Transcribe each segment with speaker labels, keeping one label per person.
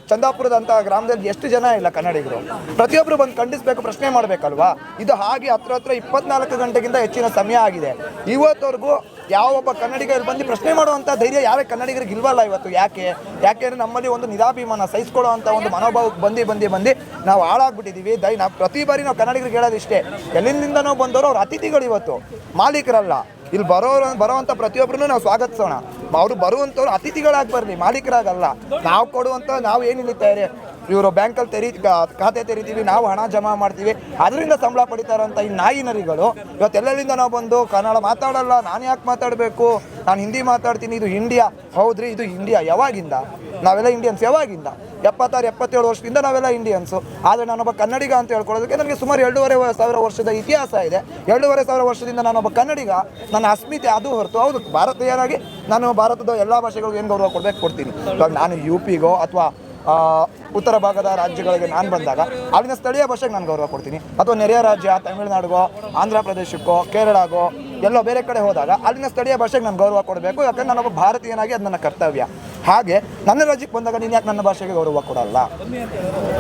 Speaker 1: ಚಂದಾಪುರದಂಥ ಗ್ರಾಮದಲ್ಲಿ ಎಷ್ಟು ಜನ ಇಲ್ಲ ಕನ್ನಡಿಗರು? ಪ್ರತಿಯೊಬ್ಬರು ಬಂದು ಖಂಡಿಸಬೇಕು, ಪ್ರಶ್ನೆ ಮಾಡಬೇಕಲ್ವಾ? ಇದು ಹಾಗೆ ಹತ್ರ 24 ಗಂಟೆಗಿಂತ ಹೆಚ್ಚಿನ ಸಮಯ ಆಗಿದೆ. ಇವತ್ತವರೆಗೂ ಯಾವೊಬ್ಬ ಕನ್ನಡಿಗ ಇಲ್ಲಿ ಬಂದು ಪ್ರಶ್ನೆ ಮಾಡುವಂಥ ಧೈರ್ಯ ಯಾವೇ ಕನ್ನಡಿಗರಿಗೆ ಇಲ್ವಲ್ಲ ಇವತ್ತು. ಯಾಕೆಂದರೆ ನಮ್ಮಲ್ಲಿ ಒಂದು ನಿರಾಭಿಮಾನ, ಸಹಿಸ್ಕೊಳ್ಳುವಂಥ ಒಂದು ಮನೋಭಾವಕ್ಕೆ ಬಂದು ನಾವು ಹಾಳಾಗ್ಬಿಟ್ಟಿದ್ದೀವಿ. ನಾವು ಪ್ರತಿ ಬಾರಿ ನಾವು ಕನ್ನಡಿಗರಿಗೆ ಹೇಳೋದು ಇಷ್ಟೇ, ಎಲ್ಲಿಂದ ನಾವು ಬಂದವರು ಅವ್ರ ಅತಿಥಿಗಳು, ಇವತ್ತು ಮಾಲೀಕರಲ್ಲ. ಇಲ್ಲಿ ಬರೋವಂಥ ಪ್ರತಿಯೊಬ್ಬರನ್ನು ನಾವು ಸ್ವಾಗತಿಸೋಣ. ಅವರು ಬರುವಂಥವ್ರು ಅತಿಥಿಗಳಾಗಿ ಬರಲಿ, ಮಾಲೀಕರಾಗಲ್ಲ. ನಾವು ಕೊಡುವಂಥ ನಾವು ಏನಿಲ್ಲ ತಯಾರಿ, ಇವರು ಬ್ಯಾಂಕಲ್ಲಿ ಖಾತೆ ತೆರಿತೀವಿ, ನಾವು ಹಣ ಜಮಾ ಮಾಡ್ತೀವಿ, ಅದರಿಂದ ಸಂಬಳ ಪಡಿತಾರಂಥ ಈ ನಾಯಿ ನರಿಗಳು ಇವತ್ತೆಲ್ಲಿಂದ ನಾವು ಬಂದು ಕನ್ನಡ ಮಾತಾಡಲ್ಲ, ನಾನು ಯಾಕೆ ಮಾತಾಡಬೇಕು, ನಾನು ಹಿಂದಿ ಮಾತಾಡ್ತೀನಿ, ಇದು ಇಂಡಿಯಾ. ಹೌದ್ರಿ, ಇದು ಇಂಡಿಯಾ. ಯಾವಾಗಿಂದ? ನಾವೆಲ್ಲ ಇಂಡಿಯನ್ಸ್ ಯಾವಾಗಿಂದ? 76-77 ವರ್ಷದಿಂದ ನಾವೆಲ್ಲ ಇಂಡಿಯನ್ಸು. ಆದರೆ ನಾನೊಬ್ಬ ಕನ್ನಡಿಗ ಅಂತ ಹೇಳ್ಕೊಳ್ಳೋದಕ್ಕೆ ನನಗೆ ಸುಮಾರು 2,500 ವರ್ಷದ ಇತಿಹಾಸ ಇದೆ. 2,500 ವರ್ಷದಿಂದ ನಾನೊಬ್ಬ ಕನ್ನಡಿಗ, ನನ್ನ ಅಸ್ಮಿತೆ ಅದು ಹೊರತು. ಹೌದು, ಭಾರತೀಯರಾಗಿ ನಾನು ಭಾರತದ ಎಲ್ಲ ಭಾಷೆಗಳಿಗೂ ಏನು ಗೌರವ ಕೊಡ್ತೀನಿ. ಇವಾಗ ನಾನು UPಗೋ ಅಥವಾ ಉತ್ತರ ಭಾಗದ ರಾಜ್ಯಗಳಿಗೆ ನಾನು ಬಂದಾಗ ಅಲ್ಲಿನ ಸ್ಥಳೀಯ ಭಾಷೆಗೆ ನಾನು ಗೌರವ ಕೊಡ್ತೀನಿ. ಅಥವಾ ನೆರೆಯ ರಾಜ್ಯ ತಮಿಳುನಾಡಿಗೋ, ಆಂಧ್ರ ಪ್ರದೇಶಕ್ಕೋ, ಕೇರಳಗೋ, ಎಲ್ಲೋ ಬೇರೆ ಕಡೆ ಹೋದಾಗ ಅಲ್ಲಿನ ಸ್ಥಳೀಯ ಭಾಷೆಗೆ ನಾನು ಗೌರವ ಕೊಡಬೇಕು. ಯಾಕಂದರೆ ನಾನೊಬ್ಬ ಭಾರತೀಯನಾಗಿ ಅದು ನನ್ನ ಕರ್ತವ್ಯ. ಹಾಗೆ ನನ್ನ ರಾಜ್ಯಕ್ಕೆ ಬಂದಾಗ ನೀನು ಯಾಕೆ ನನ್ನ ಭಾಷೆಗೆ ಗೌರವ ಕೊಡಲ್ಲ?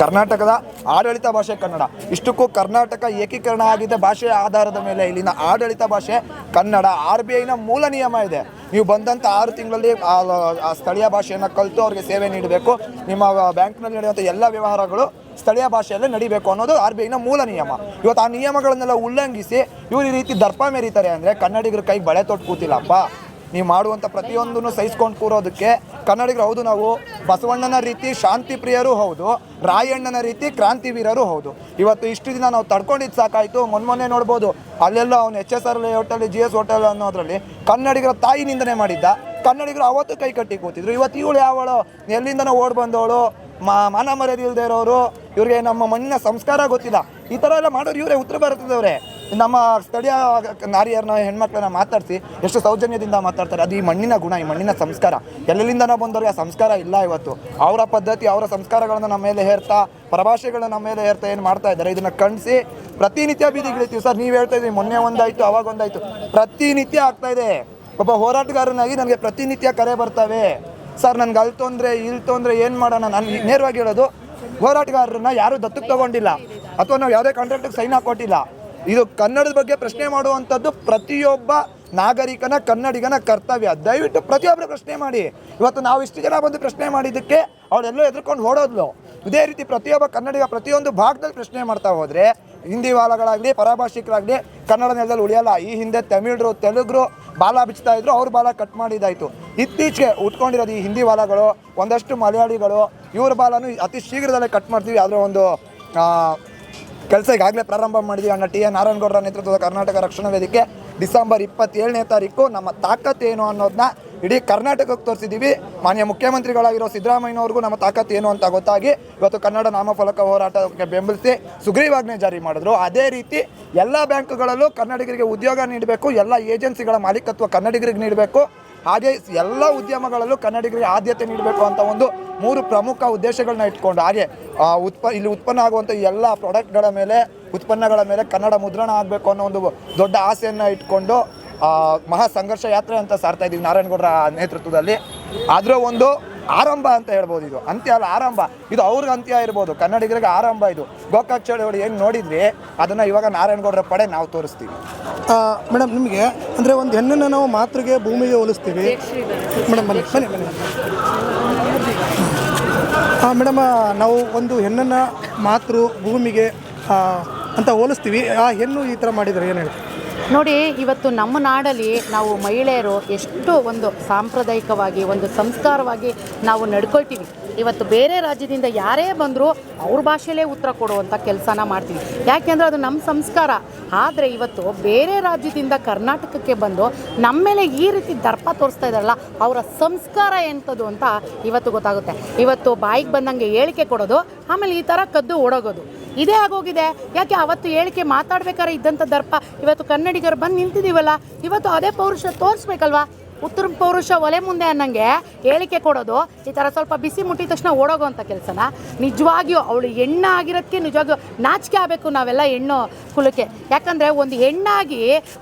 Speaker 1: ಕರ್ನಾಟಕದ ಆಡಳಿತ ಭಾಷೆ ಕನ್ನಡ. ಇಷ್ಟಕ್ಕೂ ಕರ್ನಾಟಕ ಏಕೀಕರಣ ಆಗಿದೆ ಭಾಷೆಯ ಆಧಾರದ ಮೇಲೆ. ಇಲ್ಲಿನ ಆಡಳಿತ ಭಾಷೆ ಕನ್ನಡ. RBIನ ಮೂಲ ನಿಯಮ ಇದೆ, ನೀವು ಬಂದಂಥ 6 ತಿಂಗಳಲ್ಲಿ ಆ ಸ್ಥಳೀಯ ಭಾಷೆಯನ್ನು ಕಲಿತು ಅವ್ರಿಗೆ ಸೇವೆ ನೀಡಬೇಕು. ನಿಮ್ಮ ಬ್ಯಾಂಕ್ನಲ್ಲಿ ನಡೆಯುವಂಥ ಎಲ್ಲ ವ್ಯವಹಾರಗಳು ಸ್ಥಳೀಯ ಭಾಷೆಯಲ್ಲೇ ನಡಿಬೇಕು ಅನ್ನೋದು RBIನ ಮೂಲ ನಿಯಮ. ಇವತ್ತು ಆ ನಿಯಮಗಳನ್ನೆಲ್ಲ ಉಲ್ಲಂಘಿಸಿ ಇವರು ಈ ರೀತಿ ದರ್ಪ ಮೆರೀತಾರೆ ಅಂದರೆ ಕನ್ನಡಿಗರ ಕೈಗೆ ಬಳೆ ತೊಟ್ಟು ಕೂತಿಲ್ಲಪ್ಪ. ನೀವು ಮಾಡುವಂಥ ಪ್ರತಿಯೊಂದನ್ನು ಸಹಿಸ್ಕೊಂಡು ಕೂರೋದಕ್ಕೆ ಕನ್ನಡಿಗರು ಹೌದು. ನಾವು ಬಸವಣ್ಣನ ರೀತಿ ಶಾಂತಿ ಪ್ರಿಯರೂ ಹೌದು, ರಾಯಣ್ಣನ ರೀತಿ ಕ್ರಾಂತಿವೀರರೂ ಹೌದು. ಇವತ್ತು ಇಷ್ಟು ದಿನ ನಾವು ತಡ್ಕೊಂಡಿದ್ದು ಸಾಕಾಯಿತು. ಮೊನ್ನೆ ನೋಡ್ಬೋದು, ಅಲ್ಲೆಲ್ಲ ಅವನು HSR ಹೋಟೆಲ್, GS ಹೋಟೆಲ್ ಅನ್ನೋದ್ರಲ್ಲಿ ಕನ್ನಡಿಗರ ತಾಯಿ ನಿಂದನೆ ಮಾಡಿದ್ದ. ಕನ್ನಡಿಗರು ಅವತ್ತು ಕೈ ಕಟ್ಟಿ ಕೂತಿದ್ರು. ಇವತ್ತು ಇವಳು ಯಾವಳು, ಎಲ್ಲಿಂದನೋ ಓಡ್ ಬಂದವಳು, ಮಾನ ಮರ್ಯಾದೆ ಇಲ್ಲದೆ ಇರೋರು, ಇವ್ರಿಗೆ ನಮ್ಮ ಮಣ್ಣಿನ ಸಂಸ್ಕಾರ ಗೊತ್ತಿಲ್ಲ. ಈ ಥರ ಎಲ್ಲ ಮಾಡೋರು ಇವರೇ, ಉತ್ತರ ಭಾರತದವರೇ. ನಮ್ಮ ಸ್ಥಳೀಯ ನಾರಿಯರನ್ನ, ಹೆಣ್ಮಕ್ಳನ್ನ ಮಾತಾಡಿಸಿ ಎಷ್ಟು ಸೌಜನ್ಯದಿಂದ ಮಾತಾಡ್ತಾರೆ. ಅದು ಈ ಮಣ್ಣಿನ ಗುಣ, ಈ ಮಣ್ಣಿನ ಸಂಸ್ಕಾರ. ಎಲ್ಲೆಲ್ಲಿಂದ ಬಂದವ್ರಿಗೆ ಆ ಸಂಸ್ಕಾರ ಇಲ್ಲ. ಇವತ್ತು ಅವರ ಪದ್ಧತಿ, ಅವರ ಸಂಸ್ಕಾರಗಳನ್ನು ನಮ್ಮ ಮೇಲೆ ಹೇರ್ತಾ, ಪರಭಾಷೆಗಳನ್ನ ನಮ್ಮ ಮೇಲೆ ಹೇರ್ತಾ ಏನು ಮಾಡ್ತಾ ಇದ್ದಾರೆ, ಇದನ್ನು ಖಂಡಿಸಿ ಪ್ರತಿನಿತ್ಯ ಬೀದಿಗಿಳಿತೀವಿ. ಸರ್, ನೀವು ಹೇಳ್ತಾ ಇದ್ದೀವಿ ಮೊನ್ನೆ ಒಂದಾಯಿತು, ಅವಾಗ ಒಂದಾಯಿತು, ಪ್ರತಿನಿತ್ಯ ಆಗ್ತಾ ಇದೆ. ಒಬ್ಬ ಹೋರಾಟಗಾರನಾಗಿ ನನಗೆ ಪ್ರತಿನಿತ್ಯ ಕರೆ ಬರ್ತವೆ. ಸರ್, ನನಗೆ ಅಲ್ಲಿ ತೊಂದರೆ, ಇಲ್ಲಿ ತೊಂದರೆ, ಏನು ಮಾಡೋಣ? ನಾನು ನೇರವಾಗಿ ಹೇಳೋದು, ಹೋರಾಟಗಾರರನ್ನ ಯಾರೂ ದತ್ತಕ್ಕೆ ತೊಗೊಂಡಿಲ್ಲ ಅಥವಾ ನಾವು ಯಾವುದೇ ಕಾಂಟ್ರಾಕ್ಟಿಗೆ ಸೈನ್ ಹಾಕೊಟ್ಟಿಲ್ಲ. ಇದು ಕನ್ನಡದ ಬಗ್ಗೆ ಪ್ರಶ್ನೆ ಮಾಡುವಂಥದ್ದು ಪ್ರತಿಯೊಬ್ಬ ನಾಗರಿಕನ, ಕನ್ನಡಿಗನ ಕರ್ತವ್ಯ. ದಯವಿಟ್ಟು ಪ್ರತಿಯೊಬ್ಬರು ಪ್ರಶ್ನೆ ಮಾಡಿ. ಇವತ್ತು ನಾವು ಇಷ್ಟು ಜನ ಬಂದು ಪ್ರಶ್ನೆ ಮಾಡಿದ್ದಕ್ಕೆ ಅವಳೆಲ್ಲೋ ಎದ್ರುಕೊಂಡು ಓಡೋದ್ಲು. ಇದೇ ರೀತಿ ಪ್ರತಿಯೊಬ್ಬ ಕನ್ನಡಿಗ ಪ್ರತಿಯೊಂದು ಭಾಗದಲ್ಲಿ ಪ್ರಶ್ನೆ ಮಾಡ್ತಾ ಹೋದರೆ ಹಿಂದಿ ವಾಲಗಳಾಗಲಿ, ಪರಭಾಷಿಕರಾಗಲಿ ಕನ್ನಡ ನೆಲದಲ್ಲಿ ಉಳಿಯಲ್ಲ. ಈ ಹಿಂದೆ ತಮಿಳರು, ತೆಲುಗರು ಬಾಲ ಬಿಚ್ತಾ ಇದ್ರು, ಅವ್ರ ಬಾಲ ಕಟ್ ಮಾಡಿದ್ದಾಯಿತು. ಇತ್ತೀಚೆಗೆ ಉಟ್ಕೊಂಡಿರೋದು ಈ ಹಿಂದಿ ವಾಲಗಳು, ಒಂದಷ್ಟು ಮಲಯಾಳಿಗಳು, ಇವ್ರ ಬಾಲನು ಅತಿ ಶೀಘ್ರದಲ್ಲೇ ಕಟ್ ಮಾಡ್ತೀವಿ. ಅದರ ಒಂದು ಕೆಲಸ ಈಗಾಗಲೇ ಪ್ರಾರಂಭ ಮಾಡಿದ್ವಿ. ಅಣ್ಣ TN ನಾರಾಯಣಗೌಡರ ನೇತೃತ್ವದ ಕರ್ನಾಟಕ ರಕ್ಷಣಾ ವೇದಿಕೆ ಡಿಸೆಂಬರ್ 27ನೇ ತಾರೀಕು ನಮ್ಮ ತಾಕತ್ತೇನು ಅನ್ನೋದನ್ನ ಇಡೀ ಕರ್ನಾಟಕಕ್ಕೆ ತೋರಿಸಿದ್ದೀವಿ. ಮಾನ್ಯ ಮುಖ್ಯಮಂತ್ರಿಗಳಾಗಿರೋ ಸಿದ್ದರಾಮಯ್ಯನವ್ರಿಗೂ ನಮ್ಮ ತಾಕತ್ತೇನು ಅಂತ ಗೊತ್ತಾಗಿ ಇವತ್ತು ಕನ್ನಡ ನಾಮಫಲಕ ಹೋರಾಟಕ್ಕೆ ಬೆಂಬಲಿಸಿ ಸುಗ್ರೀವಾಜ್ಞೆ ಜಾರಿ ಮಾಡಿದ್ರು. ಅದೇ ರೀತಿ ಎಲ್ಲ ಬ್ಯಾಂಕ್ಗಳಲ್ಲೂ ಕನ್ನಡಿಗರಿಗೆ ಉದ್ಯೋಗ ನೀಡಬೇಕು, ಎಲ್ಲ ಏಜೆನ್ಸಿಗಳ ಮಾಲೀಕತ್ವ ಕನ್ನಡಿಗರಿಗೆ ನೀಡಬೇಕು, ಹಾಗೆ ಎಲ್ಲ ಉದ್ಯಮಗಳಲ್ಲೂ ಕನ್ನಡಿಗರಿಗೆ ಆದ್ಯತೆ ನೀಡಬೇಕು ಅಂತ ಒಂದು 3 ಪ್ರಮುಖ ಉದ್ದೇಶಗಳನ್ನ ಇಟ್ಕೊಂಡು, ಹಾಗೆ ಇಲ್ಲಿ ಉತ್ಪನ್ನ ಆಗುವಂಥ ಎಲ್ಲ ಪ್ರಾಡಕ್ಟ್ಗಳ ಮೇಲೆ, ಉತ್ಪನ್ನಗಳ ಮೇಲೆ ಕನ್ನಡ ಮುದ್ರಣ ಆಗಬೇಕು ಅನ್ನೋ ಒಂದು ದೊಡ್ಡ ಆಸೆಯನ್ನು ಇಟ್ಕೊಂಡು ಮಹಾ ಸಂಘರ್ಷ ಯಾತ್ರೆ ಅಂತ ಸಾರ್ತಾ ಇದ್ದೀವಿ ನಾರಾಯಣಗೌಡರ ನೇತೃತ್ವದಲ್ಲಿ. ಅದರ ಒಂದು ಆರಂಭ ಅಂತ ಹೇಳ್ಬೋದು. ಇದು ಅಂತ್ಯ ಅಲ್ಲ, ಆರಂಭ. ಇದು ಅವ್ರಿಗೆ ಅಂತ್ಯ ಇರ್ಬೋದು, ಕನ್ನಡಿಗರಿಗೆ ಆರಂಭ. ಇದು ಗೋಕಾಕ್ ಚಳವಳಿ ಏನು ನೋಡಿದ್ವಿ, ಅದನ್ನು ಇವಾಗ ನಾರಾಯಣಗೌಡರ ಪಡೆ ನಾವು ತೋರಿಸ್ತೀವಿ.
Speaker 2: ಮೇಡಮ್, ನಿಮಗೆ ಅಂದರೆ ಒಂದು ಹೆಣ್ಣನ್ನು ನಾವು ಮಾತೃಗೆ ಭೂಮಿಗೆ ಹೋಲಿಸ್ತೀವಿ ಮೇಡಮ್. ಬನ್ನಿ ಮೇಡಮ್, ನಾವು ಒಂದು ಹೆಣ್ಣನ್ನು ಮಾತೃ ಭೂಮಿಗೆ ಅಂತ ಹೋಲಿಸ್ತೀವಿ. ಆ ಹೆಣ್ಣು ಈ ಥರ ಮಾಡಿದರೆ ಏನು ಹೇಳ್ತೀವಿ?
Speaker 3: ನೋಡಿ, ಇವತ್ತು ನಮ್ಮ ನಾಡಲ್ಲಿ ನಾವು ಮಹಿಳೆಯರು ಎಷ್ಟು ಒಂದು ಸಾಂಪ್ರದಾಯಿಕವಾಗಿ, ಒಂದು ಸಂಸ್ಕಾರವಾಗಿ ನಾವು ನಡ್ಕೊಳ್ತೀವಿ. ಇವತ್ತು ಬೇರೆ ರಾಜ್ಯದಿಂದ ಯಾರೇ ಬಂದರೂ ಅವ್ರ ಭಾಷೆಯಲ್ಲೇ ಉತ್ತರ ಕೊಡುವಂಥ ಕೆಲಸನ ಮಾಡ್ತೀವಿ. ಯಾಕೆಂದರೆ ಅದು ನಮ್ಮ ಸಂಸ್ಕಾರ. ಆದರೆ ಇವತ್ತು ಬೇರೆ ರಾಜ್ಯದಿಂದ ಕರ್ನಾಟಕಕ್ಕೆ ಬಂದು ನಮ್ಮ ಮೇಲೆ ಈ ರೀತಿ ದರ್ಪ ತೋರಿಸ್ತಾ ಇದ್ದಾರಲ್ಲ, ಅವರ ಸಂಸ್ಕಾರ ಎಂಥದ್ದು ಅಂತ ಇವತ್ತು ಗೊತ್ತಾಗುತ್ತೆ. ಇವತ್ತು ಬಾಯಿಗೆ ಬಂದಂಗೆ ಹೇಳಿಕೆ ಕೊಡೋದು, ಆಮೇಲೆ ಈ ಥರ ಕದ್ದು ಓಡೋಗೋದು, ಇದೇ ಆಗೋಗಿದೆ. ಯಾಕೆ ಅವತ್ತು ಹೇಳಿಕೆ ಮಾತಾಡ್ಬೇಕಾದ್ರೆ ಇದ್ದಂಥ ದರ್ಪ ಇವತ್ತು ಕನ್ನಡಿಗರು ಬಂದು ನಿಂತಿದ್ದೀವಲ್ಲ, ಇವತ್ತು ಅದೇ ಪೌರುಷ ತೋರಿಸ್ಬೇಕಲ್ವಾ? ಉತ್ತರ ಪೌರುಷ ಒಲೆ ಮುಂದೆ ಅನ್ನಂಗೆ ಹೇಳಿಕೆ ಕೊಡೋದು, ಈ ಥರ ಸ್ವಲ್ಪ ಬಿಸಿ ಮುಟ್ಟಿದ ತಕ್ಷಣ ಓಡೋಗುವಂಥ ಕೆಲಸನ ನಿಜವಾಗಿಯೂ ಅವಳು ಹೆಣ್ಣಾಗಿರೋದಕ್ಕೆ ನಿಜವಾಗಿಯೂ ನಾಚಿಕೆ ಆಗಬೇಕು ನಾವೆಲ್ಲ ಹೆಣ್ಣು ಕುಲಕ್ಕೆ. ಯಾಕಂದರೆ ಒಂದು ಹೆಣ್ಣಾಗಿ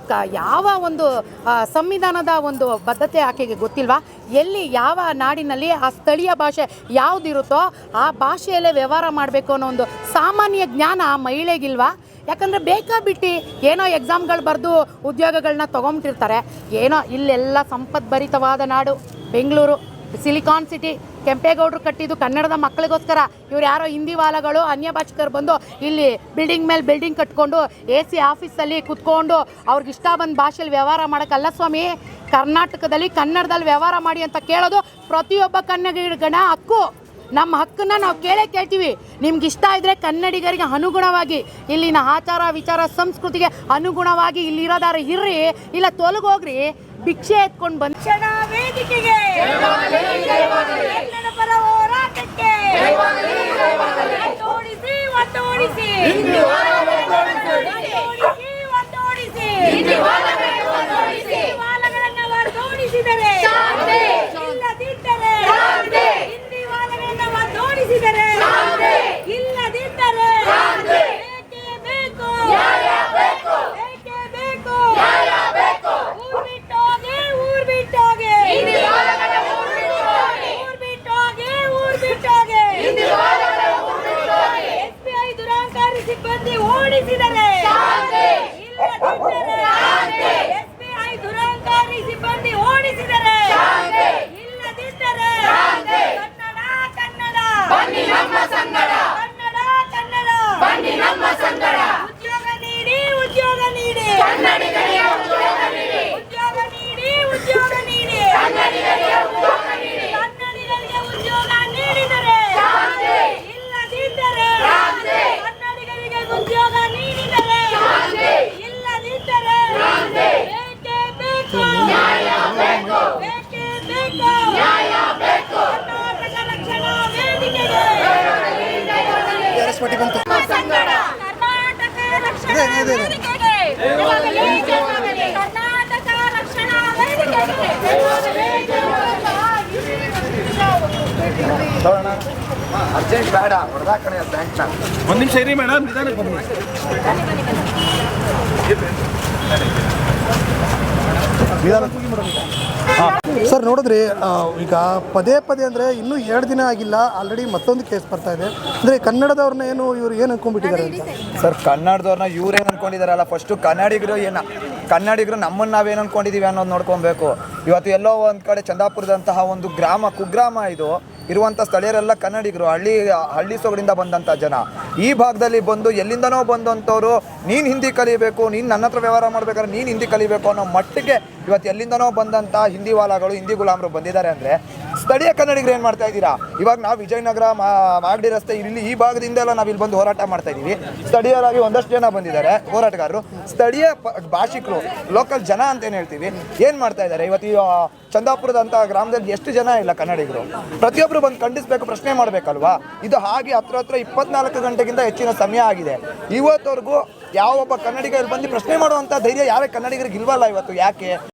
Speaker 3: ಯಾವ ಒಂದು ಸಂವಿಧಾನದ ಒಂದು ಬದ್ಧತೆ ಆಕೆಗೆ ಗೊತ್ತಿಲ್ವಾ? ಎಲ್ಲಿ ಯಾವ ನಾಡಿನಲ್ಲಿ ಆ ಸ್ಥಳೀಯ ಭಾಷೆ ಯಾವುದಿರುತ್ತೋ ಆ ಭಾಷೆಯಲ್ಲೇ ವ್ಯವಹಾರ ಮಾಡಬೇಕು ಅನ್ನೋ ಒಂದು ಸಾಮಾನ್ಯ ಜ್ಞಾನ ಮಹಿಳೆಗಿಲ್ವಾ? ಯಾಕಂದರೆ ಬೇಕಾಬಿಟ್ಟು ಏನೋ ಎಕ್ಸಾಮ್ಗಳು ಬರೆದು ಉದ್ಯೋಗಗಳನ್ನ ತೊಗೊಂಬಿಟ್ಟಿರ್ತಾರೆ. ಏನೋ ಇಲ್ಲೆಲ್ಲ ಸಂಪದ್ಭರಿತವಾದ ನಾಡು ಬೆಂಗಳೂರು, ಸಿಲಿಕಾನ್ ಸಿಟಿ. ಕೆಂಪೇಗೌಡರು ಕಟ್ಟಿದ್ದು ಕನ್ನಡದ ಮಕ್ಕಳಿಗೋಸ್ಕರ. ಇವ್ರು ಯಾರೋ ಹಿಂದಿ ವಾಲಗಳು ಅನ್ಯ ಭಾಷಿಕರು ಬಂದು ಇಲ್ಲಿ ಬಿಲ್ಡಿಂಗ್ ಮೇಲೆ ಬಿಲ್ಡಿಂಗ್ ಕಟ್ಕೊಂಡು AC ಆಫೀಸಲ್ಲಿ ಕುತ್ಕೊಂಡು ಅವ್ರಿಗೆ ಇಷ್ಟ ಬಂದ ಭಾಷೆಯಲ್ಲಿ ವ್ಯವಹಾರ ಮಾಡೋಕ್ಕಲ್ಲ ಸ್ವಾಮಿ. ಕರ್ನಾಟಕದಲ್ಲಿ ಕನ್ನಡದಲ್ಲಿ ವ್ಯವಹಾರ ಮಾಡಿ ಅಂತ ಕೇಳೋದು ಪ್ರತಿಯೊಬ್ಬ ಕನ್ನಡಿಗನ ಹಕ್ಕು. ನಮ್ಮ ಹಕ್ಕನ್ನು ನಾವು ಕೇಳ್ತೀವಿ. ನಿಮ್ಗೆ ಇಷ್ಟ ಇದ್ದರೆ ಕನ್ನಡಿಗರಿಗೆ ಅನುಗುಣವಾಗಿ ಇಲ್ಲಿನ ಆಚಾರ ವಿಚಾರ ಸಂಸ್ಕೃತಿಗೆ ಅನುಗುಣವಾಗಿ ಇಲ್ಲಿರೋದಾರ ಇರ್ರಿ, ಇಲ್ಲ ತೊಲಗೋಗ್ರಿ, ಭಿಕ್ಷೆ ಎತ್ಕೊಂಡು ಬಂದು
Speaker 4: ವೇದಿಕೆಗೆ ಕನ್ನಡ ಪರ ಹೋರಾಟಕ್ಕೆ ಒತ್ತೋಡಿಸಿ ಒತ್ತೋಡಿಸಿ ವಾಲಗಳನ್ನು ವರ್ಗೋಡಿಸಿದರೆ ಇಲ್ಲದಿದ್ದರೆ ಹಿಂದಿ ವಾಲಗಳನ್ನು ವರ್ಗೋಡಿಸಿದರೆ ಇಲ್ಲದಿದ್ದರೆ ಬೇಕೇ ಬೇಕು ಬೇಕೇ ಬೇಕು ಊರ್ ಬಿಟ್ಟೋಗೆ ಊರ್ ಬಿಟ್ಟೋಗೆ ಊರ್ ಬಿಟ್ಟೋಗೆ SBI ದುರಾಂಕಾರಿ ಸಿಬ್ಬಂದಿ ಓಡಿಸಿದರೆ SBI ದುರಾಂಕಾರಿ ಸಿಬ್ಬಂದಿ ಓಡಿಸಿದರೆ ಇಲ್ಲದಿದ್ದರೆ ಕನ್ನಡ ಕನ್ನಡ ಕನ್ನಡ ಕನ್ನಡ ಉದ್ಯೋಗ ನೀಡಿ ಉದ್ಯೋಗ ನೀಡಿ ಉದ್ಯೋಗ ನೀಡಿ ಕನ್ನಡಿಗರಿಗೆ ಉದ್ಯೋಗ ನೀಡಿದರೆ ಇಲ್ಲದಿದ್ದರೆ ಕನ್ನಡಿಗರಿಗೆ ಉದ್ಯೋಗ ನೀಡಿದರೆ ಇಲ್ಲದಿದ್ದರೆ ಬೇಕೇ ಬೇಕು ಬೇಕೇ ಬೇಕು ಕರ್ನಾಟಕ ರಕ್ಷಣಾ ವೇದಿಕೆಗೆ
Speaker 2: ಬಂತು.
Speaker 4: ಕರ್ನಾಟಕ ರಕ್ಷಣಾ ವೇದಿಕೆಗೆ ಕರ್ನಾಟಕ ರಕ್ಷಣಾ
Speaker 1: ಅರ್ಜೆಂಟ್ ಬೇಡ ಹೊಡೆದ ಕಡೆ ಬ್ಯಾಂಕ್ನ.
Speaker 5: ಒಂದು ನಿಮಿಷ ಇರಿ ಮೇಡಮ್, ನಿಧಾನಕ್ಕೆ ಬನ್ನಿ.
Speaker 2: ಸರ್ ನೋಡಿದ್ರಿ, ಈಗ ಪದೇ ಅಂದರೆ ಇನ್ನೂ 2 ದಿನ ಆಗಿಲ್ಲ, ಆಲ್ರೆಡಿ ಮತ್ತೊಂದು ಕೇಸ್ ಬರ್ತಾ ಇದೆ. ಅಂದರೆ ಕನ್ನಡದವ್ರನ್ನ ಇವ್ರು ಏನು ಅನ್ಕೊಂಡ್ಬಿಟ್ಟಿದ್ದಾರೆ ಅಂತ.
Speaker 1: ಸರ್, ಕನ್ನಡದವ್ರನ್ನ ಇವ್ರೇನು ಅನ್ಕೊಂಡಿದಾರಲ್ಲ, ಫಸ್ಟು ಕನ್ನಡಿಗರು ನಮ್ಮನ್ನು ನಾವೇನು ಅನ್ಕೊಂಡಿದ್ದೀವಿ ಅನ್ನೋದು ನೋಡ್ಕೊಬೇಕು. ಇವತ್ತು ಎಲ್ಲೋ ಒಂದು ಕಡೆ ಚಂದಾಪುರದಂತಹ ಒಂದು ಕುಗ್ರಾಮ ಇದು ಇರುವಂಥ ಸ್ಥಳೀಯರೆಲ್ಲ ಕನ್ನಡಿಗರು, ಹಳ್ಳಿ ಸೊಗಡಿಂದ ಬಂದಂಥ ಜನ. ಈ ಭಾಗದಲ್ಲಿ ಬಂದು ಎಲ್ಲಿಂದನೋ ಬಂದಂಥವ್ರು ನೀನು ಹಿಂದಿ ಕಲಿಬೇಕು, ನೀನು ನನ್ನ ಹತ್ರ ವ್ಯವಹಾರ ಮಾಡ್ಬೇಕಾದ್ರೆ ನೀನು ಹಿಂದಿ ಕಲಿಬೇಕು ಅನ್ನೋ ಮಟ್ಟಿಗೆ ಇವತ್ತು ಎಲ್ಲಿಂದನೋ ಬಂದಂಥ ಹಿಂದಿ ವಾಲಾಗಳು, ಹಿಂದಿ ಗುಲಾಮರು ಬಂದಿದ್ದಾರೆ. ಅಂದರೆ ಸ್ಥಳೀಯ ಕನ್ನಡಿಗರು ಏನು ಮಾಡ್ತಾ ಇದ್ದೀರಾ? ಇವಾಗ ನಾವು ವಿಜಯನಗರ ಮಾಗಡಿ ರಸ್ತೆ ಇಲ್ಲಿ ಈ ಭಾಗದಿಂದೆಲ್ಲ ನಾವು ಇಲ್ಲಿ ಬಂದು ಹೋರಾಟ ಮಾಡ್ತಾ ಇದ್ದೀವಿ. ಸ್ಥಳೀಯರಾಗಿ ಒಂದಷ್ಟು ಜನ ಬಂದಿದ್ದಾರೆ ಹೋರಾಟಗಾರರು, ಸ್ಥಳೀಯ ಭಾಷಿಕರು, ಲೋಕಲ್ ಜನ ಅಂತೇನು ಹೇಳ್ತೀವಿ. ಏನು ಮಾಡ್ತಾ ಇದ್ದಾರೆ ಇವತ್ತು ಈ ಚಂದಾಪುರದಂಥ ಗ್ರಾಮದಲ್ಲಿ ಎಷ್ಟು ಜನ ಇಲ್ಲ ಕನ್ನಡಿಗರು? ಪ್ರತಿಯೊಬ್ಬರು ಬಂದು ಖಂಡಿಸಬೇಕು, ಪ್ರಶ್ನೆ ಮಾಡಬೇಕಲ್ವಾ? ಇದು ಹಾಗೆ ಹತ್ರ 24 ಗಂಟೆಗಿಂತ ಹೆಚ್ಚಿನ ಸಮಯ ಆಗಿದೆ. ಇವತ್ತವರೆಗೂ ಯಾವೊಬ್ಬ ಕನ್ನಡಿಗರು ಬಂದು ಪ್ರಶ್ನೆ ಮಾಡುವಂಥ ಧೈರ್ಯ ಯಾರೇ ಕನ್ನಡಿಗರಿಗೆ ಇಲ್ವಲ್ಲ ಇವತ್ತು. ಯಾಕೆ?